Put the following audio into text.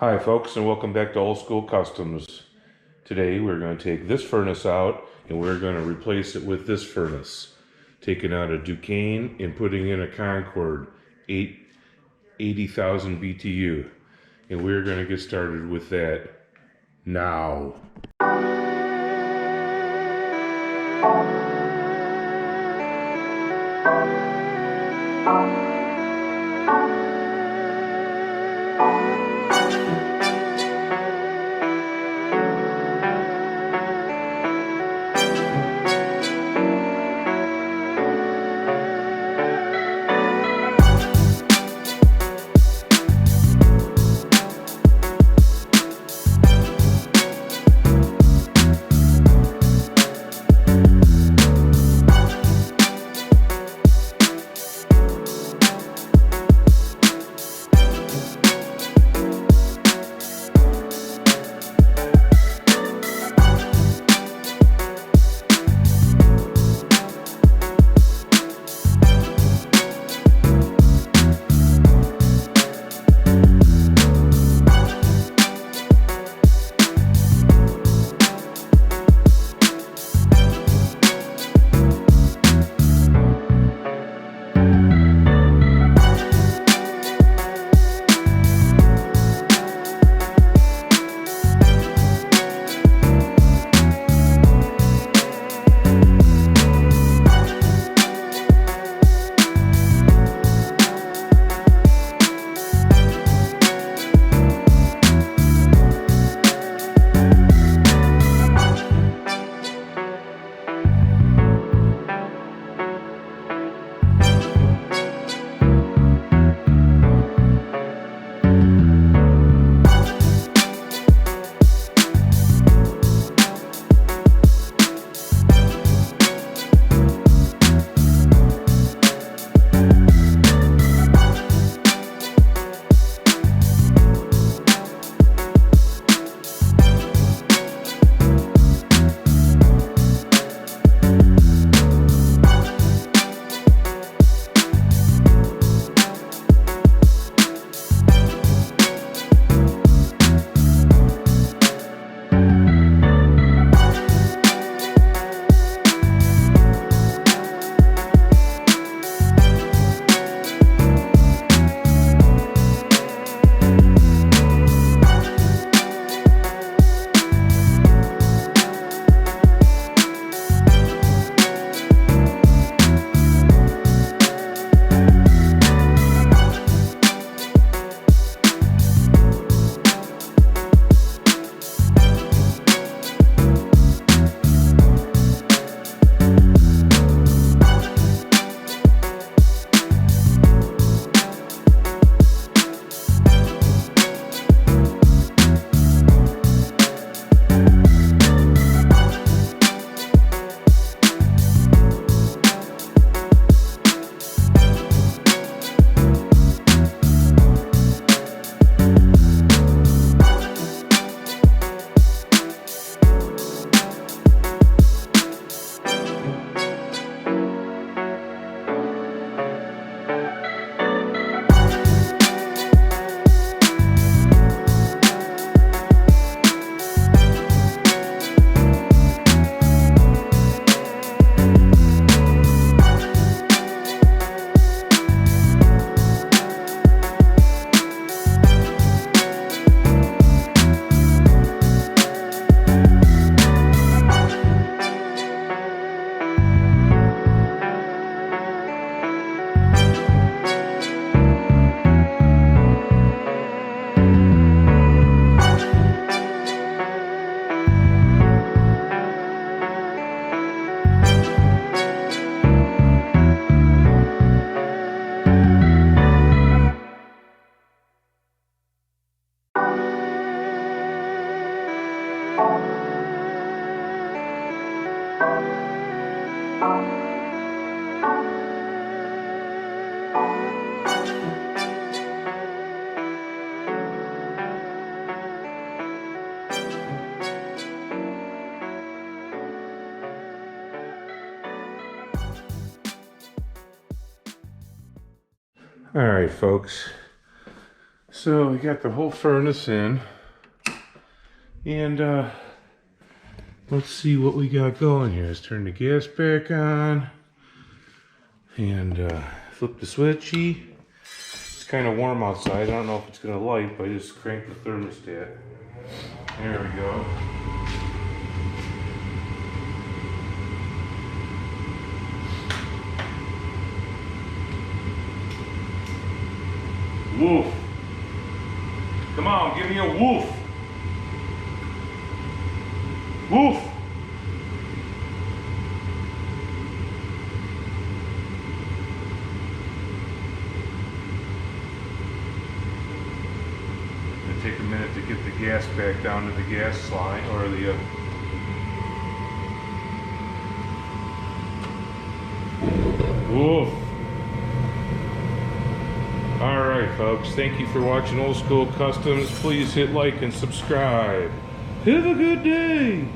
Hi folks, and welcome back to Old School Customs. Today we're going to take this furnace out and we're going to replace it with this furnace. Taking out a Duquesne and putting in a Concord 80,000 BTU. And we're going to get started with that now. All right, folks. So we got the whole furnace in, and let's see what we got going here. Let's turn the gas back on and flip the switchy. It's kind of warm outside. I don't know if it's gonna light, but I just cranked the thermostat. There we go. Woof. Come on, give me a woof. Woof. It'll take a minute to get the gas back down to the gas line, or the woof. Alright folks, thank you for watching Old School Customs. Please hit like and subscribe. Have a good day!